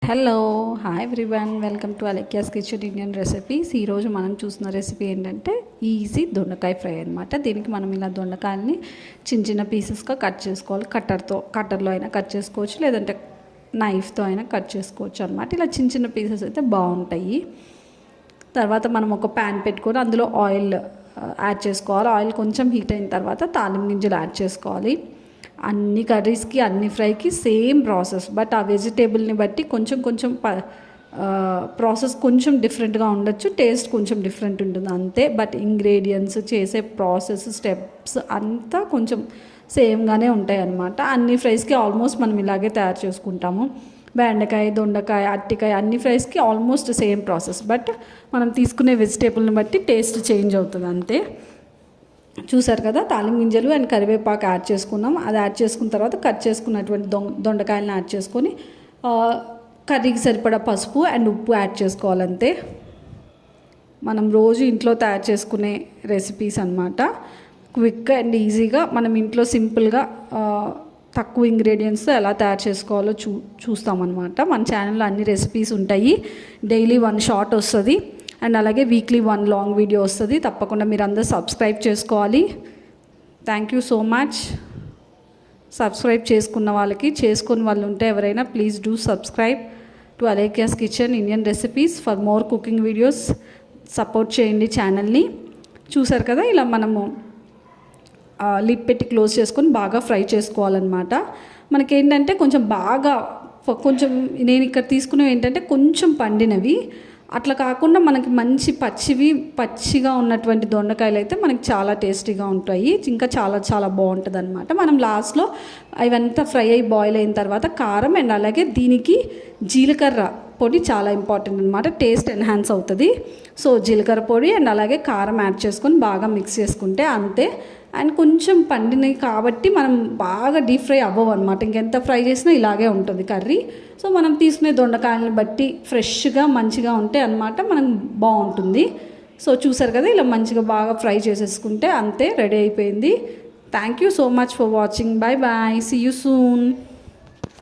Hello hi everyone, welcome to Alekhya's kitchen Indian recipes. ఈరోజు మనం చూసిన రెసిపీ ఏంటంటే ఈజీ దొండకాయ ఫ్రై అనమాట. దీనికి మనం ఇలా దొండకాయల్ని చిన్న చిన్న పీసెస్గా కట్ చేసుకోవాలి. కట్టర్లో అయినా కట్ చేసుకోవచ్చు, లేదంటే నైఫ్తో అయినా కట్ చేసుకోవచ్చు అనమాట. ఇలా చిన్న చిన్న పీసెస్ అయితే బాగుంటాయి. తర్వాత మనం ఒక ప్యాన్ పెట్టుకొని అందులో ఆయిల్ యాడ్ చేసుకోవాలి. ఆయిల్ కొంచెం హీట్ అయిన తర్వాత తాలింపు గింజలు యాడ్ చేసుకోవాలి. అన్ని కర్రీస్కి అన్ని ఫ్రైకి సేమ్ ప్రాసెస్, బట్ ఆ వెజిటేబుల్ని బట్టి కొంచెం ప్రాసెస్ కొంచెం డిఫరెంట్గా ఉండొచ్చు, టేస్ట్ కొంచెం డిఫరెంట్ ఉంటుంది అంతే. బట్ ఇంగ్రీడియంట్స్, చేసే ప్రాసెస్, స్టెప్స్ అంతా కొంచెం సేమ్గానే ఉంటాయి అన్నమాట. అన్ని ఫ్రైస్కి ఆల్మోస్ట్ మనం ఇలాగే తయారు చేసుకుంటాము. బెండకాయ, దొండకాయ, అరటికాయ అన్ని ఫ్రైస్కి ఆల్మోస్ట్ సేమ్ ప్రాసెస్, బట్ మనం తీసుకునే వెజిటేబుల్ని బట్టి టేస్ట్ చేంజ్ అవుతుంది అంతే. చూసారు కదా, తాలింపు గింజలు అండ్ కరివేపాకు యాడ్ చేసుకున్నాం. అది యాడ్ చేసుకున్న తర్వాత కట్ చేసుకున్నటువంటి దొండకాయలను యాడ్ చేసుకొని కర్రీకి సరిపడా పసుపు అండ్ ఉప్పు యాడ్ చేసుకోవాలంతే. మనం రోజు ఇంట్లో తయారు చేసుకునే రెసిపీస్ అన్నమాట. క్విక్ అండ్ ఈజీగా మనం ఇంట్లో సింపుల్గా తక్కువ ఇంగ్రీడియంట్స్తో ఎలా తయారు చేసుకోవాలో చూస్తామన్నమాట. మన ఛానల్లో అన్ని రెసిపీస్ ఉంటాయి. డైలీ 1 షార్ట్ వస్తుంది అండ్ అలాగే వీక్లీ 1 లాంగ్ వీడియో వస్తుంది. తప్పకుండా మీరు అందరూ సబ్స్క్రైబ్ చేసుకోవాలి. Thank you so much. Subscribe చేసుకున్న వాళ్ళకి, చేసుకుని వాళ్ళు ఉంటే ఎవరైనా please do subscribe to Alekhya's kitchen Indian recipes for more cooking videos. Support చేయండి ఛానల్ని. చూసారు కదా, ఇలా మనము లిడ్ పెట్టి క్లోజ్ చేసుకొని బాగా ఫ్రై చేసుకోవాలన్నమాట. మనకేంటంటే కొంచెం నేను ఇక్కడ తీసుకునేవి ఏంటంటే కొంచెం పండినవి, అట్లా కాకుండా మనకి మంచి పచ్చిగా ఉన్నటువంటి దొండకాయలు అయితే మనకి చాలా టేస్టీగా ఉంటాయి. ఇంకా చాలా బాగుంటుంది అనమాట. మనం లాస్ట్లో ఇవంతా ఫ్రై అయ్యి బాయిల్ అయిన తర్వాత కారం అండ్ అలాగే దీనికి జీలకర్ర పొడి చాలా ఇంపార్టెంట్ అనమాట. టేస్ట్ ఎన్హాన్స్ అవుతుంది. సో జీలకర్ర పొడి అండ్ అలాగే కారం యాడ్ చేసుకొని బాగా మిక్స్ చేసుకుంటే అంతే. అండ్ కొంచెం పండినవి కాబట్టి మనం బాగా డీప్ ఫ్రై అవ్వవు అనమాట. ఇంకెంత ఫ్రై చేసినా ఇలాగే ఉంటుంది కర్రీ. సో మనం తీసుకునే దొండకాయలను బట్టి ఫ్రెష్గా మంచిగా ఉంటే అనమాట మనం బాగుంటుంది. సో చూసారు కదా, ఇలా మంచిగా బాగా ఫ్రై చేసేసుకుంటే అంతే, రెడీ అయిపోయింది. Thank you so much for watching. Bye bye, see you soon.